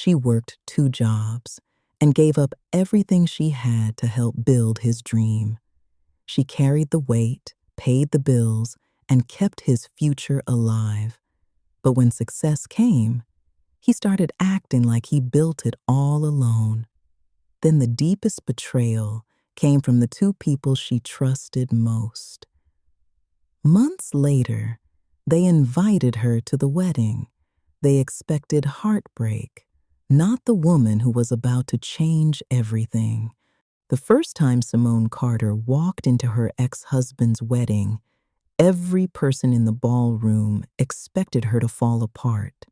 She worked 2 jobs and gave up everything she had to help build his dream. She carried the weight, paid the bills, and kept his future alive. But when success came, he started acting like he built it all alone. Then the deepest betrayal came from the 2 people she trusted most. Months later, they invited her to the wedding. They expected heartbreak, not the woman who was about to change everything. The first time Simone Carter walked into her ex-husband's wedding, every person in the ballroom expected her to fall apart.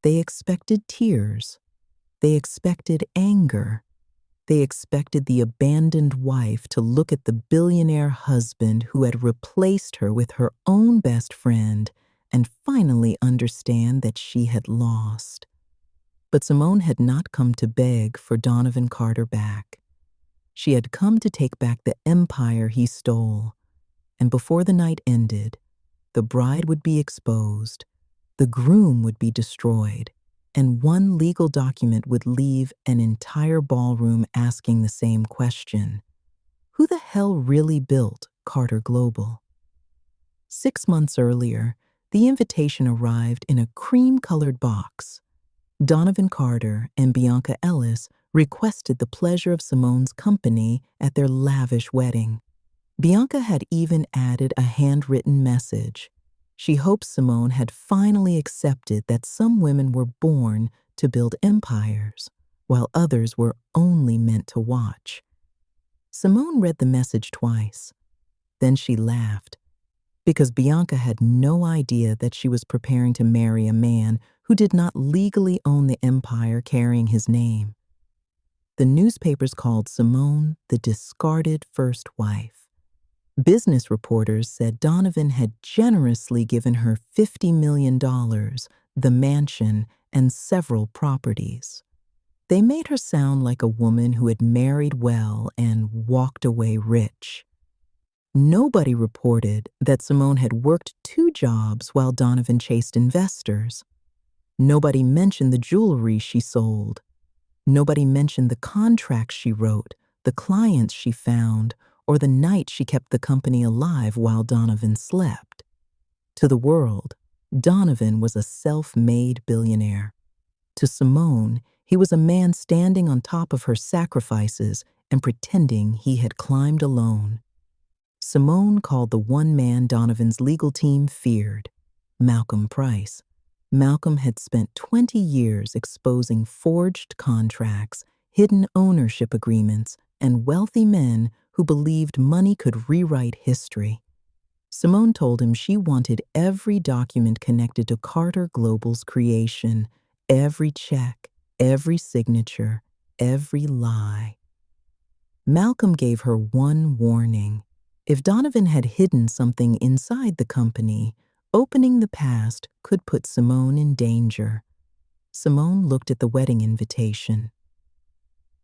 They expected tears. They expected anger. They expected the abandoned wife to look at the billionaire husband who had replaced her with her own best friend and finally understand that she had lost. But Simone had not come to beg for Donovan Carter back. She had come to take back the empire he stole. And before the night ended, the bride would be exposed, the groom would be destroyed, and one legal document would leave an entire ballroom asking the same question: who the hell really built Carter Global? 6 months earlier, the invitation arrived in a cream-colored box. Donovan Carter and Bianca Ellis requested the pleasure of Simone's company at their lavish wedding. Bianca had even added a handwritten message. She hoped Simone had finally accepted that some women were born to build empires, while others were only meant to watch. Simone read the message twice. Then she laughed, because Bianca had no idea that she was preparing to marry a man who did not legally own the empire carrying his name. The newspapers called Simone the discarded first wife. Business reporters said Donovan had generously given her $50 million, the mansion, and several properties. They made her sound like a woman who had married well and walked away rich. Nobody reported that Simone had worked 2 jobs while Donovan chased investors. Nobody mentioned the jewelry she sold. Nobody mentioned the contracts she wrote, the clients she found, or the night she kept the company alive while Donovan slept. To the world, Donovan was a self-made billionaire. To Simone, he was a man standing on top of her sacrifices and pretending he had climbed alone. Simone called the one man Donovan's legal team feared: Malcolm Price. Malcolm had spent 20 years exposing forged contracts, hidden ownership agreements, and wealthy men who believed money could rewrite history. Simone told him she wanted every document connected to Carter Global's creation, every check, every signature, every lie. Malcolm gave her one warning. If Donovan had hidden something inside the company, opening the past could put Simone in danger. Simone looked at the wedding invitation.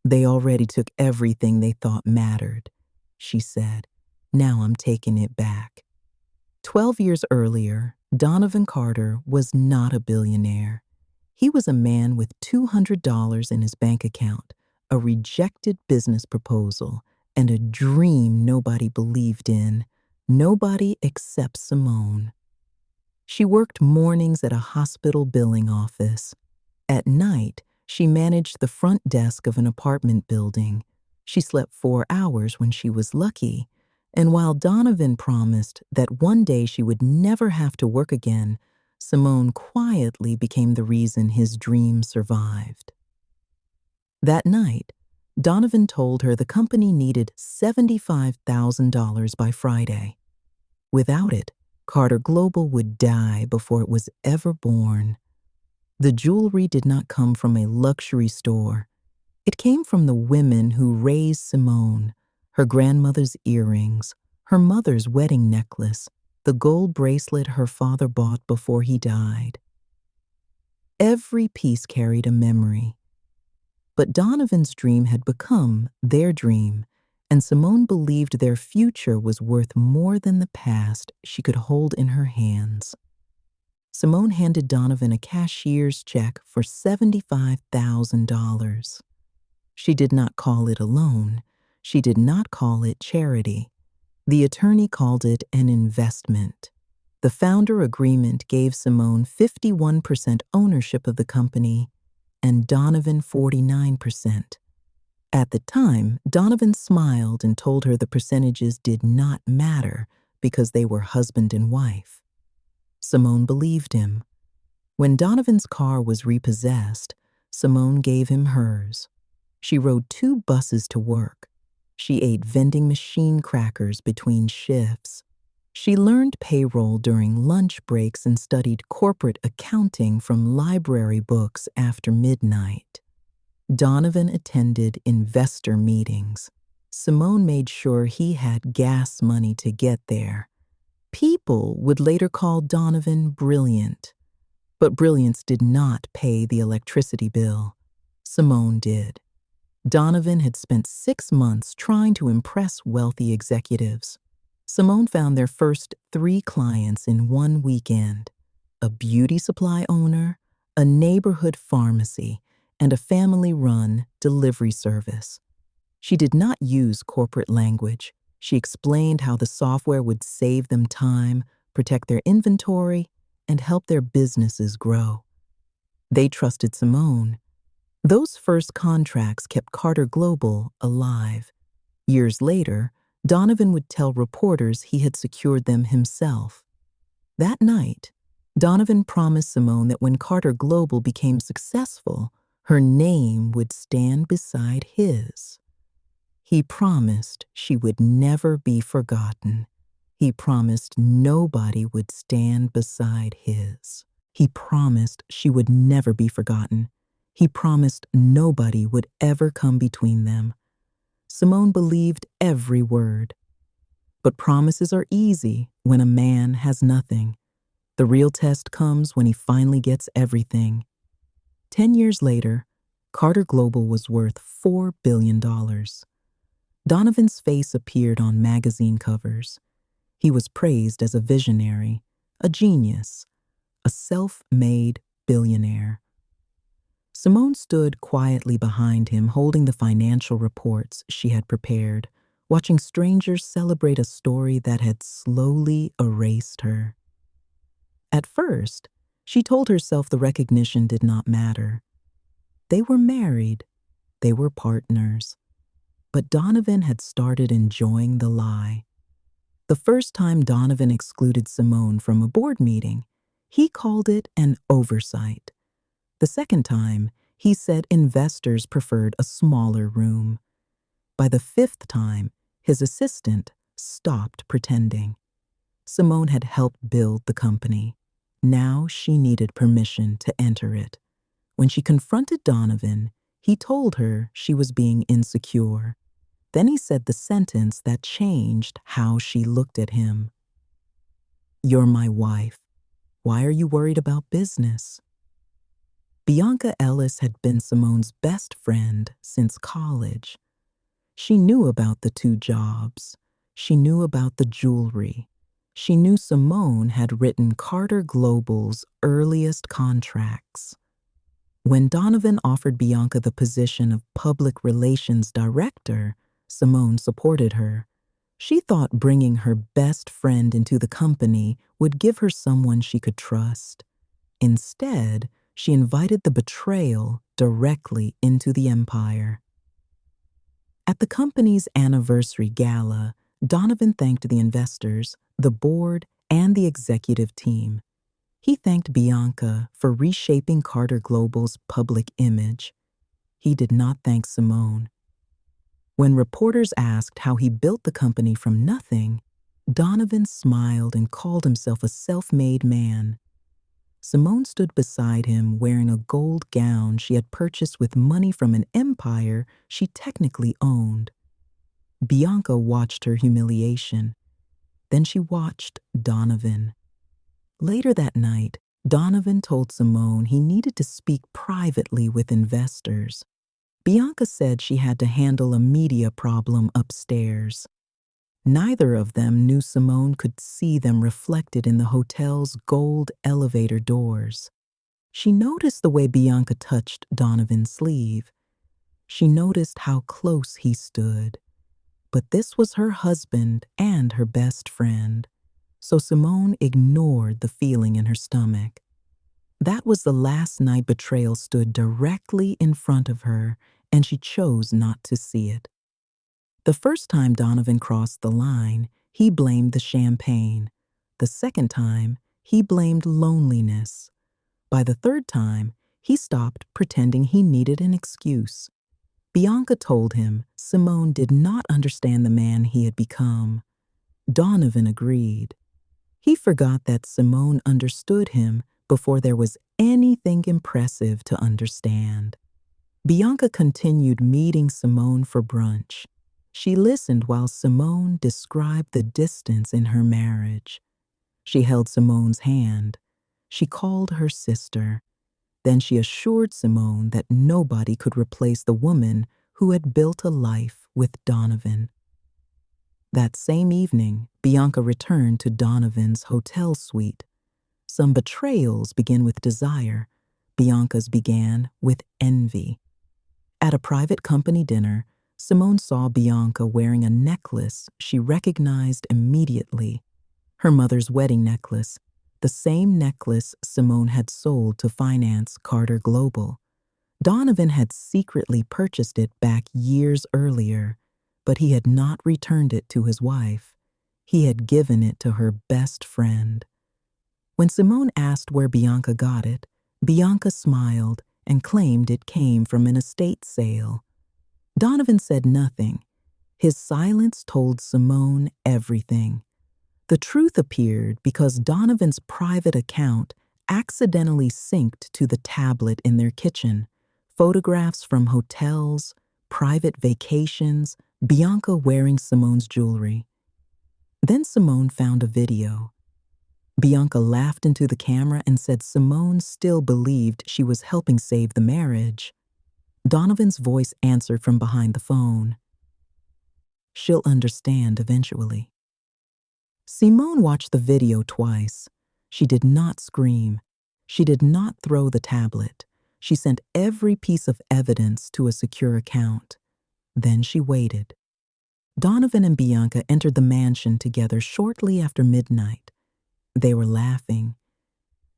"They already took everything they thought mattered," she said. "Now I'm taking it back." 12 years earlier, Donovan Carter was not a billionaire. He was a man with $200 in his bank account, a rejected business proposal, and a dream nobody believed in. Nobody except Simone. She worked mornings at a hospital billing office. At night, she managed the front desk of an apartment building. She slept 4 hours when she was lucky. And while Donovan promised that one day she would never have to work again, Simone quietly became the reason his dream survived. That night, Donovan told her the company needed $75,000 by Friday. Without it, Carter Global would die before it was ever born. The jewelry did not come from a luxury store. It came from the women who raised Simone: her grandmother's earrings, her mother's wedding necklace, the gold bracelet her father bought before he died. Every piece carried a memory. But Donovan's dream had become their dream, and Simone believed their future was worth more than the past she could hold in her hands. Simone handed Donovan a cashier's check for $75,000. She did not call it a loan. She did not call it charity. The attorney called it an investment. The founder agreement gave Simone 51% ownership of the company and Donovan 49%. At the time, Donovan smiled and told her the percentages did not matter because they were husband and wife. Simone believed him. When Donovan's car was repossessed, Simone gave him hers. She rode 2 buses to work. She ate vending machine crackers between shifts. She learned payroll during lunch breaks and studied corporate accounting from library books after midnight. Donovan attended investor meetings. Simone made sure he had gas money to get there. People would later call Donovan brilliant, but brilliance did not pay the electricity bill. Simone did. Donovan had spent 6 months trying to impress wealthy executives. Simone found their first 3 clients in one weekend: a beauty supply owner, a neighborhood pharmacy, and a family-run delivery service. She did not use corporate language. She explained how the software would save them time, protect their inventory, and help their businesses grow. They trusted Simone. Those first contracts kept Carter Global alive. Years later, Donovan would tell reporters he had secured them himself. That night, Donovan promised Simone that when Carter Global became successful, her name would stand beside his. He promised she would never be forgotten. He promised nobody would stand beside his. He promised she would never be forgotten. He promised nobody would ever come between them. Simone believed every word. But promises are easy when a man has nothing. The real test comes when he finally gets everything. 10 years later, Carter Global was worth $4 billion. Donovan's face appeared on magazine covers. He was praised as a visionary, a genius, a self-made billionaire. Simone stood quietly behind him, holding the financial reports she had prepared, watching strangers celebrate a story that had slowly erased her. At first, she told herself the recognition did not matter. They were married. They were partners. But Donovan had started enjoying the lie. The first time Donovan excluded Simone from a board meeting, he called it an oversight. The second time, he said investors preferred a smaller room. By the 5th time, his assistant stopped pretending. Simone had helped build the company. Now she needed permission to enter it. When she confronted Donovan, he told her she was being insecure. Then he said the sentence that changed how she looked at him. "You're my wife. Why are you worried about business?" Bianca Ellis had been Simone's best friend since college. She knew about the 2 jobs. She knew about the jewelry. She knew Simone had written Carter Global's earliest contracts. When Donovan offered Bianca the position of public relations director, Simone supported her. She thought bringing her best friend into the company would give her someone she could trust. Instead, she invited the betrayal directly into the empire. At the company's anniversary gala, Donovan thanked the investors, the board, and the executive team. He thanked Bianca for reshaping Carter Global's public image. He did not thank Simone. When reporters asked how he built the company from nothing, Donovan smiled and called himself a self-made man. Simone stood beside him wearing a gold gown she had purchased with money from an empire she technically owned. Bianca watched her humiliation. Then she watched Donovan. Later that night, Donovan told Simone he needed to speak privately with investors. Bianca said she had to handle a media problem upstairs. Neither of them knew Simone could see them reflected in the hotel's gold elevator doors. She noticed the way Bianca touched Donovan's sleeve. She noticed how close he stood. But this was her husband and her best friend, so Simone ignored the feeling in her stomach. That was the last night betrayal stood directly in front of her, and she chose not to see it. The first time Donovan crossed the line, he blamed the champagne. The second time, he blamed loneliness. By the third time, he stopped pretending he needed an excuse. Bianca told him Simone did not understand the man he had become. Donovan agreed. He forgot that Simone understood him before there was anything impressive to understand. Bianca continued meeting Simone for brunch. She listened while Simone described the distance in her marriage. She held Simone's hand. She called her sister. Then she assured Simone that nobody could replace the woman who had built a life with Donovan. That same evening, Bianca returned to Donovan's hotel suite. Some betrayals begin with desire. Bianca's began with envy. At a private company dinner, Simone saw Bianca wearing a necklace she recognized immediately. Her mother's wedding necklace, the same necklace Simone had sold to finance Carter Global. Donovan had secretly purchased it back years earlier, but he had not returned it to his wife. He had given it to her best friend. When Simone asked where Bianca got it, Bianca smiled and claimed it came from an estate sale. Donovan said nothing. His silence told Simone everything. The truth appeared because Donovan's private account accidentally synced to the tablet in their kitchen. Photographs from hotels, private vacations, Bianca wearing Simone's jewelry. Then Simone found a video. Bianca laughed into the camera and said Simone still believed she was helping save the marriage. Donovan's voice answered from behind the phone. "She'll understand eventually." Simone watched the video twice. She did not scream. She did not throw the tablet. She sent every piece of evidence to a secure account. Then she waited. Donovan and Bianca entered the mansion together shortly after midnight. They were laughing.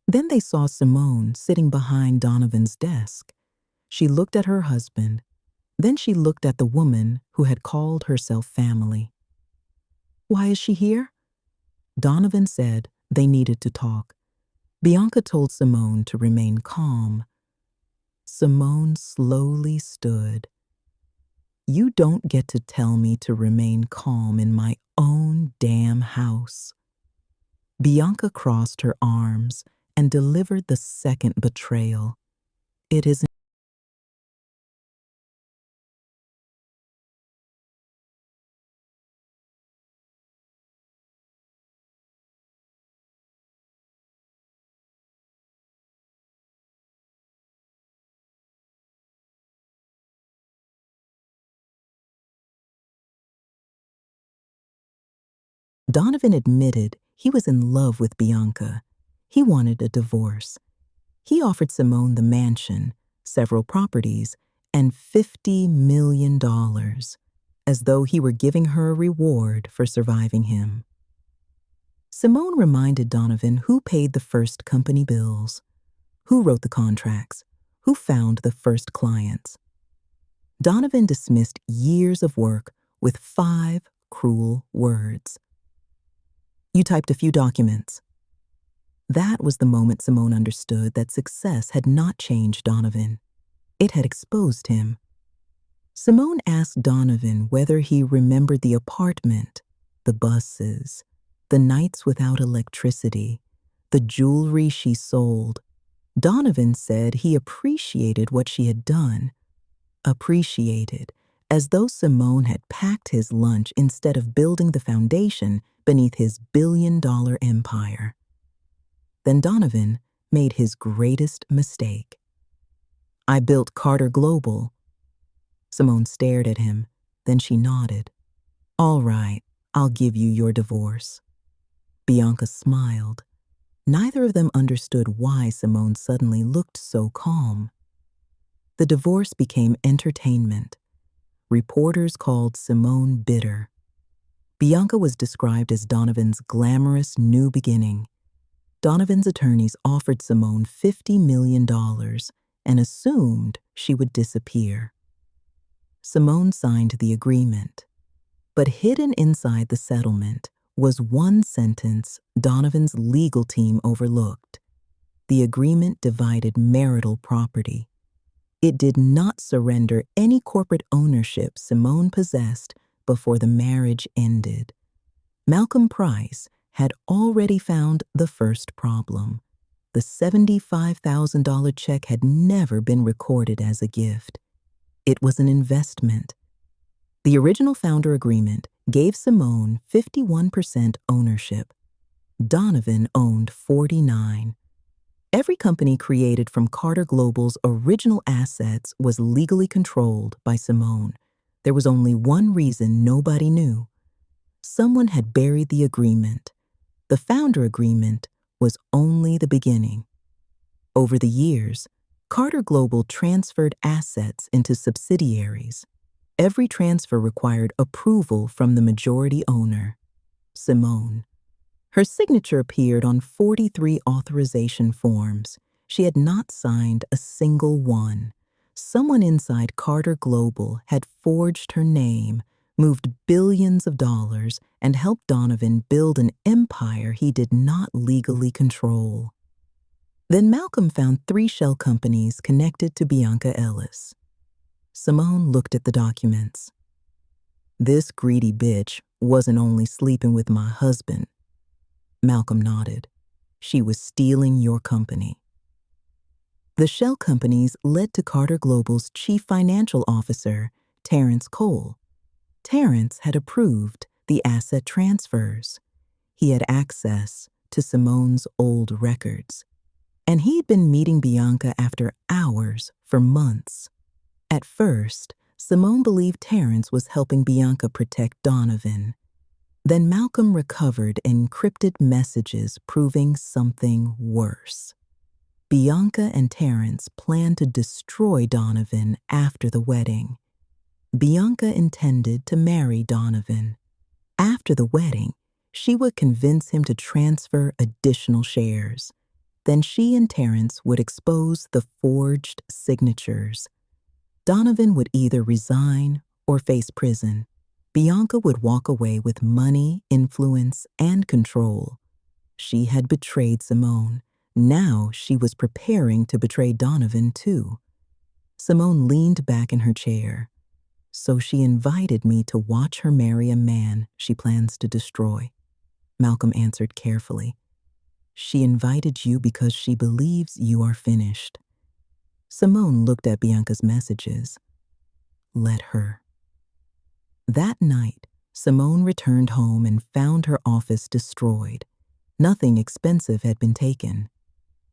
Then they saw Simone sitting behind Donovan's desk. She looked at her husband. Then she looked at the woman who had called herself family. "Why is she here?" Donovan said they needed to talk. Bianca told Simone to remain calm. Simone slowly stood. "You don't get to tell me to remain calm in my own damn house." Bianca crossed her arms and delivered the second betrayal. "It isn't." Donovan admitted he was in love with Bianca. He wanted a divorce. He offered Simone the mansion, several properties, and $50 million, as though he were giving her a reward for surviving him. Simone reminded Donovan who paid the first company bills, who wrote the contracts, who found the first clients. Donovan dismissed years of work with 5 cruel words. "You typed a few documents." That was the moment Simone understood that success had not changed Donovan. It had exposed him. Simone asked Donovan whether he remembered the apartment, the buses, the nights without electricity, the jewelry she sold. Donovan said he appreciated what she had done. Appreciated, as though Simone had packed his lunch instead of building the foundation beneath his billion-dollar empire. Then Donovan made his greatest mistake. "I built Carter Global." Simone stared at him, then she nodded. "All right, I'll give you your divorce." Bianca smiled. Neither of them understood why Simone suddenly looked so calm. The divorce became entertainment. Reporters called Simone bitter. Bianca was described as Donovan's glamorous new beginning. Donovan's attorneys offered Simone $50 million and assumed she would disappear. Simone signed the agreement, but hidden inside the settlement was one sentence Donovan's legal team overlooked. The agreement divided marital property. It did not surrender any corporate ownership Simone possessed before the marriage ended. Malcolm Price had already found the first problem. The $75,000 check had never been recorded as a gift. It was an investment. The original founder agreement gave Simone 51% ownership. Donovan owned 49%. Every company created from Carter Global's original assets was legally controlled by Simone. There was only one reason nobody knew. Someone had buried the agreement. The founder agreement was only the beginning. Over the years, Carter Global transferred assets into subsidiaries. Every transfer required approval from the majority owner, Simone. Her signature appeared on 43 authorization forms. She had not signed a single one. Someone inside Carter Global had forged her name, moved billions of dollars, and helped Donovan build an empire he did not legally control. Then Malcolm found 3 shell companies connected to Bianca Ellis. Simone looked at the documents. "This greedy bitch wasn't only sleeping with my husband." Malcolm nodded. "She was stealing your company." The shell companies led to Carter Global's chief financial officer, Terrence Cole. Terrence had approved the asset transfers. He had access to Simone's old records. And he'd been meeting Bianca after hours for months. At first, Simone believed Terrence was helping Bianca protect Donovan. Then Malcolm recovered encrypted messages proving something worse. Bianca and Terrence planned to destroy Donovan after the wedding. Bianca intended to marry Donovan. After the wedding, she would convince him to transfer additional shares. Then she and Terrence would expose the forged signatures. Donovan would either resign or face prison. Bianca would walk away with money, influence, and control. She had betrayed Simone. Now she was preparing to betray Donovan too. Simone leaned back in her chair. "So she invited me to watch her marry a man she plans to destroy." Malcolm answered carefully. "She invited you because she believes you are finished." Simone looked at Bianca's messages. "Let her." That night, Simone returned home and found her office destroyed. Nothing expensive had been taken.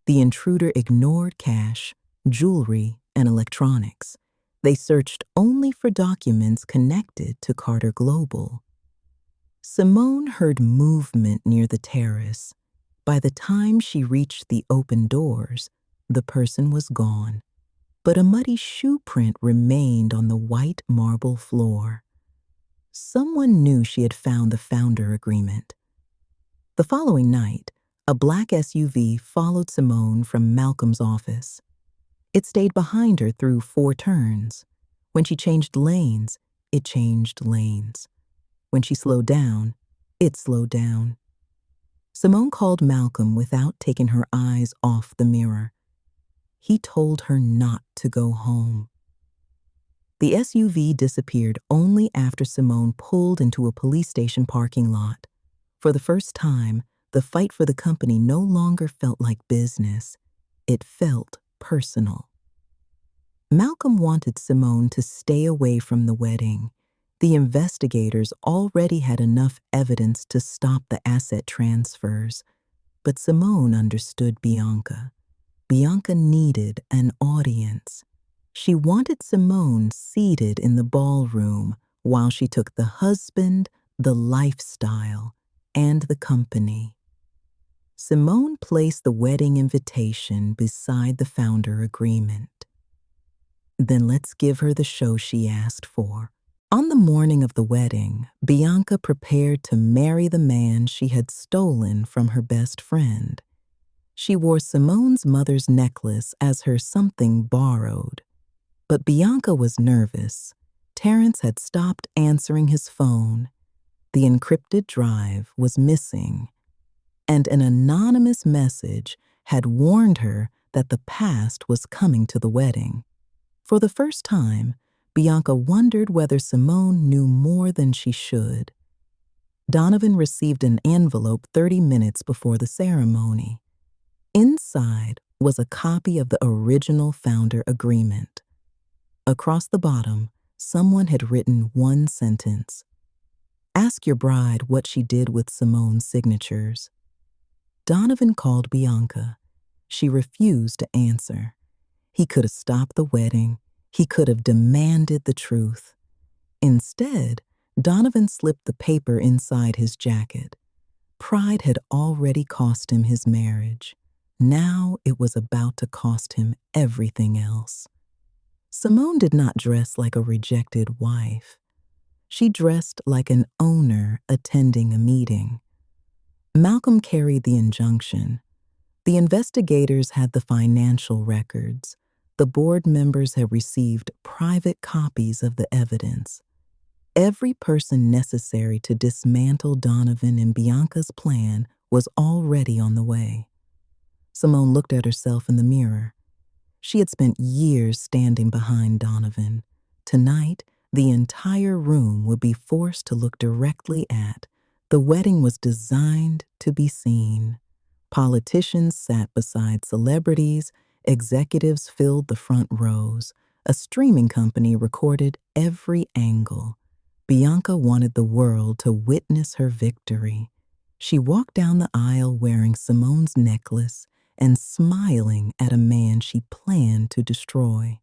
The intruder ignored cash, jewelry, and electronics. They searched only for documents connected to Carter Global. Simone heard movement near the terrace. By the time she reached the open doors, the person was gone. But a muddy shoe print remained on the white marble floor. Someone knew she had found the founder agreement. The following night, a black SUV followed Simone from Malcolm's office. It stayed behind her through 4 turns. When she changed lanes, it changed lanes. When she slowed down, it slowed down. Simone called Malcolm without taking her eyes off the mirror. He told her not to go home. The SUV disappeared only after Simone pulled into a police station parking lot. For the first time, the fight for the company no longer felt like business. It felt personal. Malcolm wanted Simone to stay away from the wedding. The investigators already had enough evidence to stop the asset transfers. But Simone understood Bianca. Bianca needed an audience. She wanted Simone seated in the ballroom while she took the husband, the lifestyle, and the company. Simone placed the wedding invitation beside the founder agreement. Then let's give her the show she asked for. On the morning of the wedding, Bianca prepared to marry the man she had stolen from her best friend. She wore Simone's mother's necklace as her something borrowed. But Bianca was nervous. Terrence had stopped answering his phone. The encrypted drive was missing, and an anonymous message had warned her that the past was coming to the wedding. For the first time, Bianca wondered whether Simone knew more than she should. Donovan received an envelope 30 minutes before the ceremony. Inside was a copy of the original founder agreement. Across the bottom, someone had written one sentence: "Ask your bride what she did with Simone's signatures." Donovan called Bianca. She refused to answer. He could have stopped the wedding. He could have demanded the truth. Instead, Donovan slipped the paper inside his jacket. Pride had already cost him his marriage. Now it was about to cost him everything else. Simone did not dress like a rejected wife. She dressed like an owner attending a meeting. Malcolm carried the injunction. The investigators had the financial records. The board members had received private copies of the evidence. Every person necessary to dismantle Donovan and Bianca's plan was already on the way. Simone looked at herself in the mirror. She had spent years standing behind Donovan. Tonight, the entire room would be forced to look directly at. The wedding was designed to be seen. Politicians sat beside celebrities, executives filled the front rows. A streaming company recorded every angle. Bianca wanted the world to witness her victory. She walked down the aisle wearing Simone's necklace and smiling at a man she planned to destroy.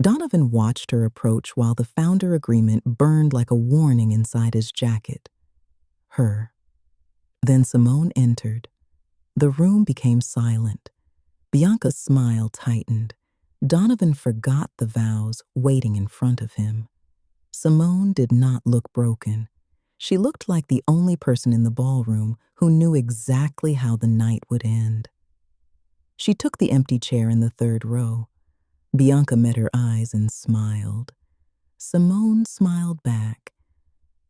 Donovan watched her approach while the founder agreement burned like a warning inside his jacket. Her. Then Simone entered. The room became silent. Bianca's smile tightened. Donovan forgot the vows waiting in front of him. Simone did not look broken. She looked like the only person in the ballroom who knew exactly how the night would end. She took the empty chair in the third row. Bianca met her eyes and smiled. Simone smiled back.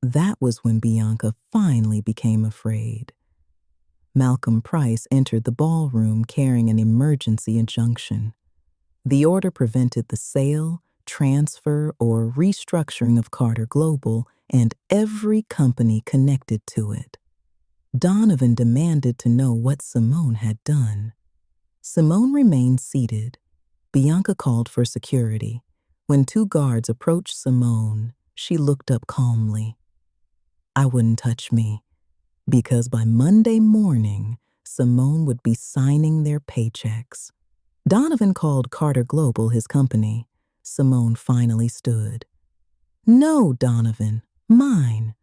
That was when Bianca finally became afraid. Malcolm Price entered the ballroom carrying an emergency injunction. The order prevented the sale, transfer, or restructuring of Carter Global and every company connected to it. Donovan demanded to know what Simone had done. Simone remained seated. Bianca called for security. When two guards approached Simone, she looked up calmly. "I wouldn't touch me," because by Monday morning, Simone would be signing their paychecks. Donovan called Carter Global his company. Simone finally stood. "No, Donovan, mine."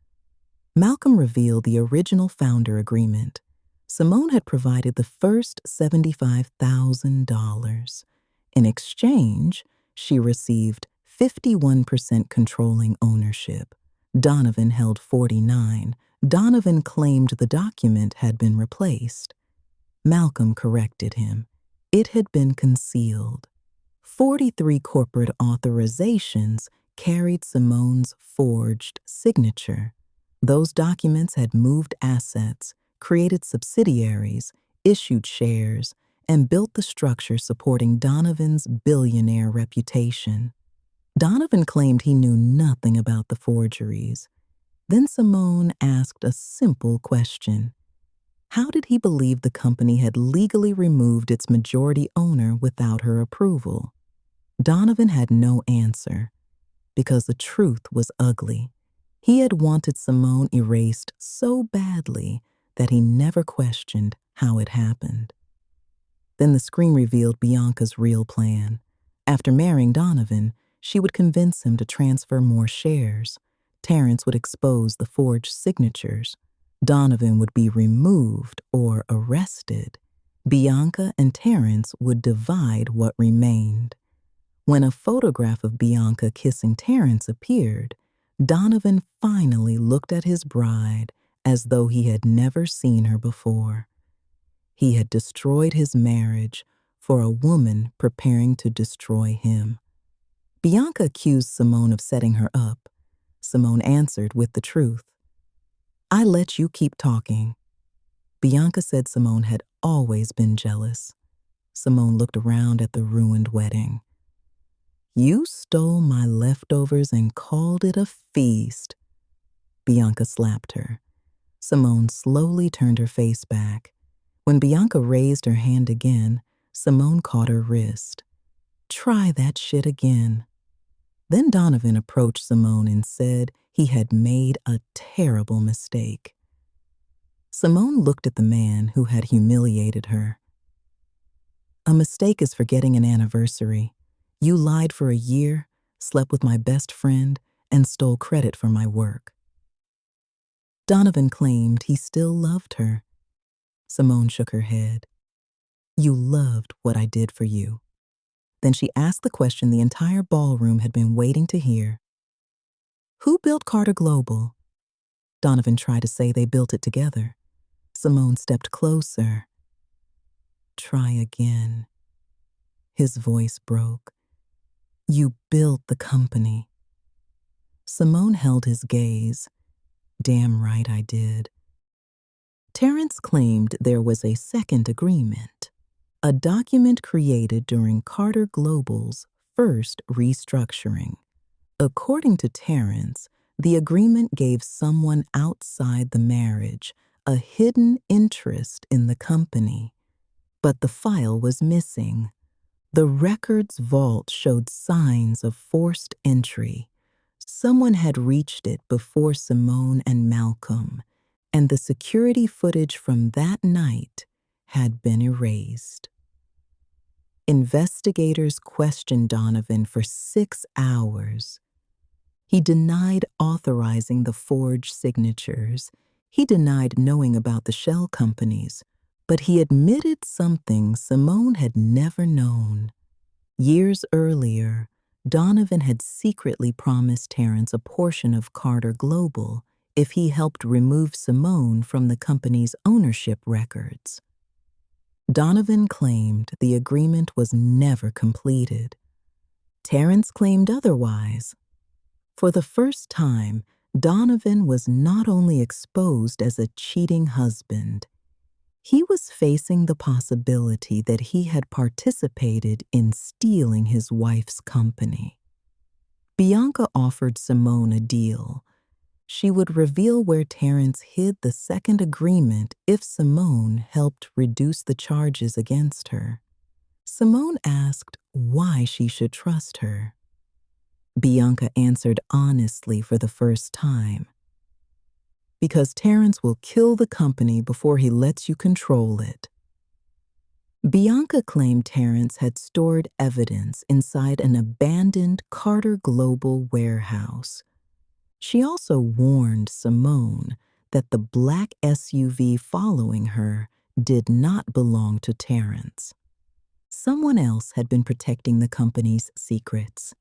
Malcolm revealed the original founder agreement. Simone had provided the first $75,000. In exchange, she received 51% controlling ownership. Donovan held 49. Donovan claimed the document had been replaced. Malcolm corrected him. It had been concealed. 43 corporate authorizations carried Simone's forged signature. Those documents had moved assets, created subsidiaries, issued shares, and built the structure supporting Donovan's billionaire reputation. Donovan claimed he knew nothing about the forgeries. Then Simone asked a simple question. How did he believe the company had legally removed its majority owner without her approval? Donovan had no answer, because the truth was ugly. He had wanted Simone erased so badly that he never questioned how it happened. Then the screen revealed Bianca's real plan. After marrying Donovan, she would convince him to transfer more shares, Terrence would expose the forged signatures. Donovan would be removed or arrested. Bianca and Terrence would divide what remained. When a photograph of Bianca kissing Terrence appeared, Donovan finally looked at his bride as though he had never seen her before. He had destroyed his marriage for a woman preparing to destroy him. Bianca accused Simone of setting her up. Simone answered with the truth. "I let you keep talking." Bianca said Simone had always been jealous. Simone looked around at the ruined wedding. "You stole my leftovers and called it a feast." Bianca slapped her. Simone slowly turned her face back. When Bianca raised her hand again, Simone caught her wrist. "Try that shit again." Then Donovan approached Simone and said he had made a terrible mistake. Simone looked at the man who had humiliated her. "A mistake is forgetting an anniversary. You lied for a year, slept with my best friend, and stole credit for my work." Donovan claimed he still loved her. Simone shook her head. "You loved what I did for you." Then she asked the question the entire ballroom had been waiting to hear. "Who built Carter Global?" Donovan tried to say they built it together. Simone stepped closer. "Try again." His voice broke. "You built the company." Simone held his gaze. "Damn right I did." Terrence claimed there was a second agreement, a document created during Carter Global's first restructuring. According to Terrence, the agreement gave someone outside the marriage a hidden interest in the company. But the file was missing. The records vault showed signs of forced entry. Someone had reached it before Simone and Malcolm, and the security footage from that night had been erased. Investigators questioned Donovan for 6 hours. He denied authorizing the forged signatures. He denied knowing about the shell companies, but he admitted something Simone had never known. Years earlier, Donovan had secretly promised Terrence a portion of Carter Global if he helped remove Simone from the company's ownership records. Donovan claimed the agreement was never completed. Terrence claimed otherwise. For the first time, Donovan was not only exposed as a cheating husband, he was facing the possibility that he had participated in stealing his wife's company. Bianca offered Simone a deal. She would reveal where Terrence hid the second agreement if Simone helped reduce the charges against her. Simone asked why she should trust her. Bianca answered honestly for the first time. "Because Terrence will kill the company before he lets you control it." Bianca claimed Terrence had stored evidence inside an abandoned Carter Global warehouse. She also warned Simone that the black SUV following her did not belong to Terrence. Someone else had been protecting the company's secrets.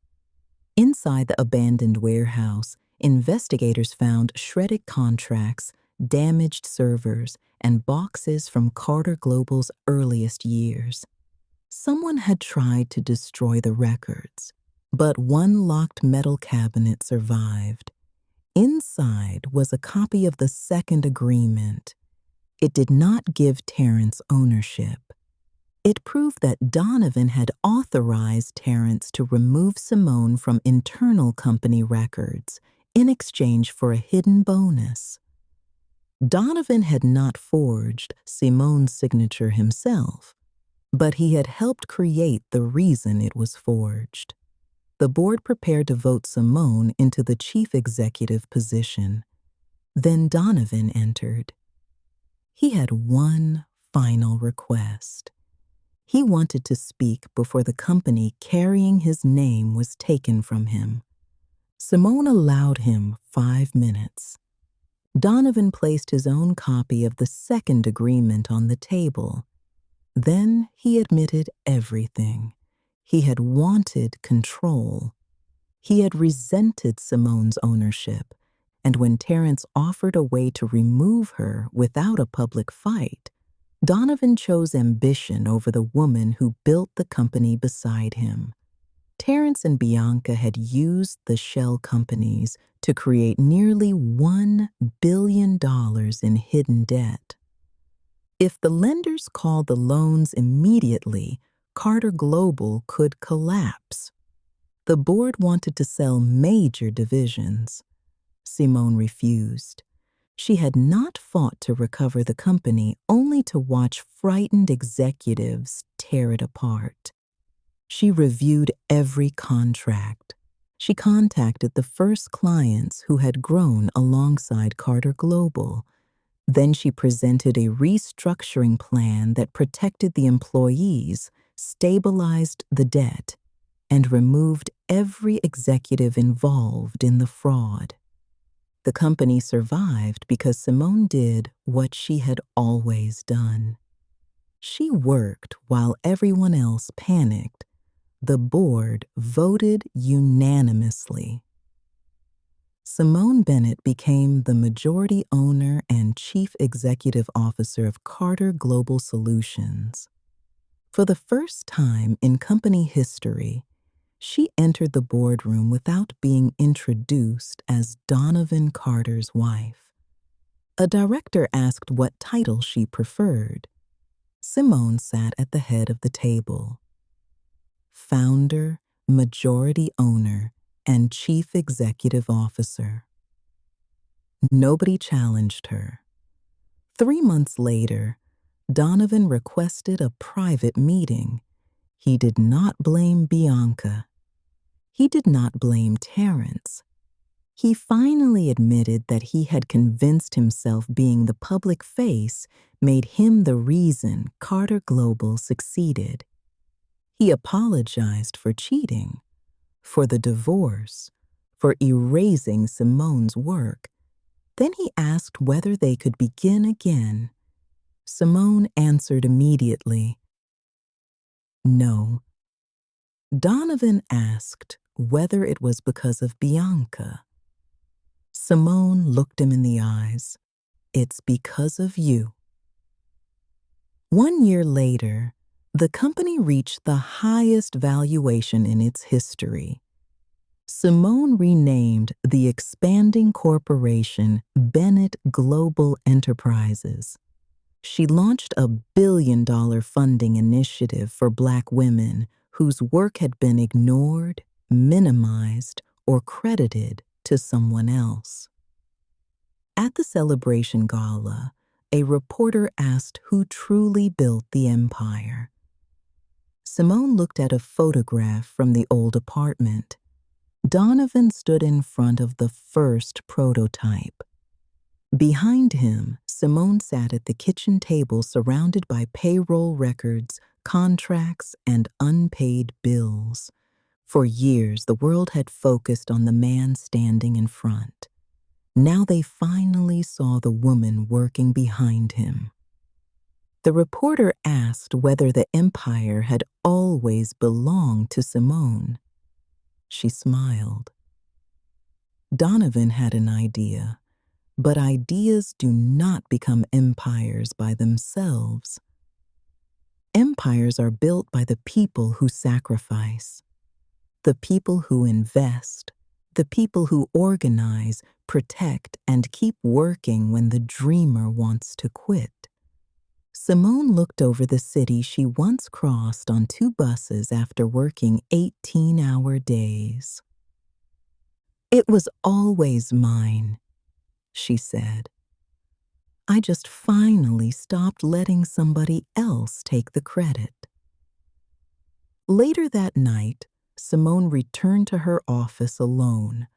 Inside the abandoned warehouse, investigators found shredded contracts, damaged servers, and boxes from Carter Global's earliest years. Someone had tried to destroy the records, but one locked metal cabinet survived. Inside was a copy of the second agreement. It did not give Terrence ownership. It proved that Donovan had authorized Terrence to remove Simone from internal company records in exchange for a hidden bonus. Donovan had not forged Simone's signature himself, but he had helped create the reason it was forged. The board prepared to vote Simone into the chief executive position. Then Donovan entered. He had one final request. He wanted to speak before the company carrying his name was taken from him. Simone allowed him 5 minutes. Donovan placed his own copy of the second agreement on the table. Then he admitted everything. He had wanted control. He had resented Simone's ownership, and when Terrence offered a way to remove her without a public fight, Donovan chose ambition over the woman who built the company beside him. Terrence and Bianca had used the shell companies to create nearly $1 billion in hidden debt. If the lenders called the loans immediately, Carter Global could collapse. The board wanted to sell major divisions. Simone refused. She had not fought to recover the company, only to watch frightened executives tear it apart. She reviewed every contract. She contacted the first clients who had grown alongside Carter Global. Then she presented a restructuring plan that protected the employees, stabilized the debt, and removed every executive involved in the fraud. The company survived because Simone did what she had always done. She worked while everyone else panicked. The board voted unanimously. Simone Bennett became the majority owner and chief executive officer of Carter Global Solutions. For the first time in company history, she entered the boardroom without being introduced as Donovan Carter's wife. A director asked what title she preferred. Simone sat at the head of the table. Founder, majority owner, and chief executive officer. Nobody challenged her. 3 months later, Donovan requested a private meeting. He did not blame Bianca. He did not blame Terrence. He finally admitted that he had convinced himself being the public face made him the reason Carter Global succeeded. He apologized for cheating, for the divorce, for erasing Simone's work. Then he asked whether they could begin again. Simone answered immediately, no. Donovan asked whether it was because of Bianca. Simone looked him in the eyes. It's because of you. 1 year later, the company reached the highest valuation in its history. Simone renamed the expanding corporation Bennett Global Enterprises. She launched a billion-dollar funding initiative for Black women whose work had been ignored, minimized, or credited to someone else. At the celebration gala, a reporter asked who truly built the empire. Simone looked at a photograph from the old apartment. Donovan stood in front of the first prototype. Behind him, Simone sat at the kitchen table surrounded by payroll records, contracts, and unpaid bills. For years, the world had focused on the man standing in front. Now they finally saw the woman working behind him. The reporter asked whether the empire had always belonged to Simone. She smiled. Donovan had an idea, but ideas do not become empires by themselves. Empires are built by the people who sacrifice, the people who invest, the people who organize, protect, and keep working when the dreamer wants to quit. Simone looked over the city she once crossed on 2 buses after working 18-hour days. It was always mine, she said. I just finally stopped letting somebody else take the credit. Later that night, Simone returned to her office alone.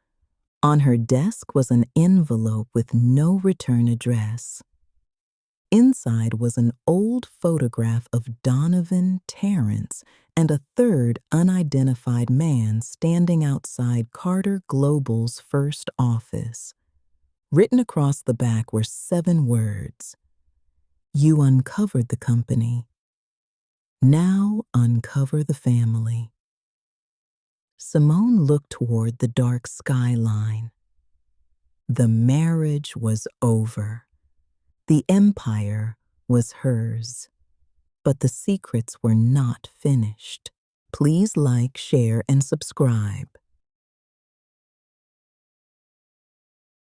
On her desk was an envelope with no return address. Inside was an old photograph of Donovan, Terrence, and a third unidentified man standing outside Carter Global's first office. Written across the back were 7 words. You uncovered the company. Now uncover the family. Simone looked toward the dark skyline. The marriage was over. The empire was hers. But the secrets were not finished. Please like, share, and subscribe.